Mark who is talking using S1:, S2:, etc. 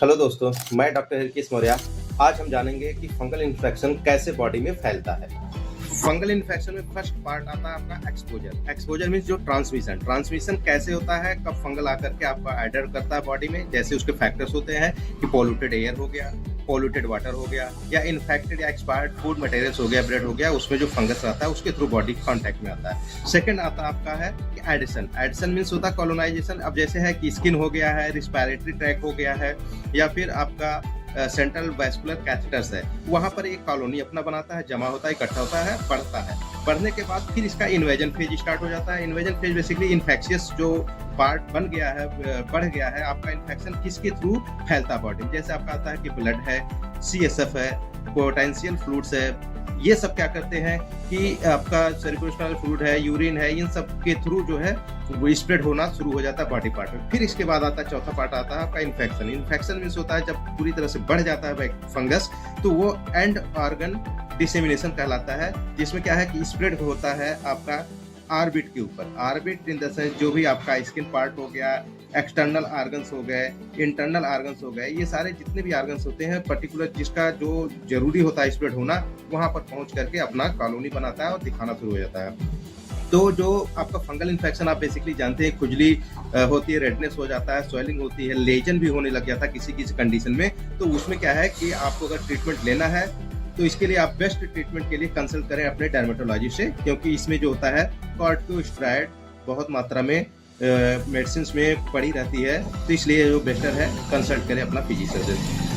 S1: Hello दोस्तों, मैं doctor हिरकिस Maurya. आज हम जानेंगे कि फंगल इन्फेक्शन कैसे बॉडी में फैलता है। फंगल इन्फेक्शन में फर्स्ट पार्ट आता है आपका एक्सपोजर। एक्सपोजर मीन्स जो ट्रांसमिशन कैसे होता है, कब फंगल आकर के आपका एडर करता है बॉडी में। जैसे उसके फैक्टर्स होते हैं कि पॉल्यूटेड एयर हो गया, पॉल्यूटेड वाटर हो गया, या इन्फेक्टेड या एक्सपायर्ड फूड मटेरियल्स हो गया, ब्रेड हो गया, उसमें जो फंगस रहता है उसके थ्रू बॉडी कांटेक्ट में आता है। सेकंड आता है आपका है कि एडिशन मीन्स होता है कॉलोनाइजेशन। अब जैसे है कि स्किन हो गया है, रिस्पायरेटरी ट्रैक हो गया है, या फिर आपका सेंट्रल वैस्कुलर कैथेटर्स है, वहां पर एक कॉलोनी अपना बनाता है, जमा होता है, इकट्ठा होता है, बढ़ता है। बढ़ने के बाद फिर इसका इन्वेजन फेज स्टार्ट हो जाता है। इन्वेजन फेज बेसिकली इन्फेक्शियस जो पार्ट बन गया है, बढ़ गया है, आपका इन्फेक्शन किसके थ्रू फैलता है बॉडी। जैसे आपका आता है कि ब्लड है, CSF है, पोटेंशियल फ्लूइड्स है, ये सब क्या करते हैं कि आपका सेरिब्रोस्पाइनल फ्लूइड है, यूरिन है, इन सब के थ्रू जो है वो स्प्रेड होना शुरू हो जाता है बॉडी पार्ट में। फिर इसके बाद आता है चौथा पार्ट आता है आपका इन्फेक्शन। इन्फेक्शन मीन्स होता है जब पूरी तरह से बढ़ जाता है फंगस, तो वो एंड ऑर्गन डिसेमिनेशन कहलाता है, जिसमें क्या है कि स्प्रेड होता है आपका आर्बिट के ऊपर। आर्बिट इन द सेंस जो भी आपका स्किन पार्ट हो गया, एक्सटर्नल ऑर्गन्स हो गए, इंटरनल ऑर्गन्स हो गए, ये सारे जितने भी ऑर्गन्स होते हैं पर्टिकुलर जिसका जो जरूरी होता है स्प्रेड होना, वहां पर पहुंच करके अपना कॉलोनी बनाता है और दिखाना शुरू हो जाता है। तो जो आपका फंगल इन्फेक्शन आप बेसिकली जानते हैं, खुजली होती है, रेडनेस हो जाता है, स्वेलिंग होती है, लेजन भी होने लग जाता है किसी किसी कंडीशन में। तो उसमें क्या है कि आपको अगर ट्रीटमेंट लेना है तो इसके लिए आप बेस्ट ट्रीटमेंट के लिए कंसल्ट करें अपने डर्मेटोलॉजिस्ट से, क्योंकि इसमें जो होता है कॉर्टिकोस्टेरॉइड बहुत मात्रा में मेडिसिन में पड़ी रहती है, तो इसलिए जो बेहतर है कंसल्ट करें अपना फिजिशियन से।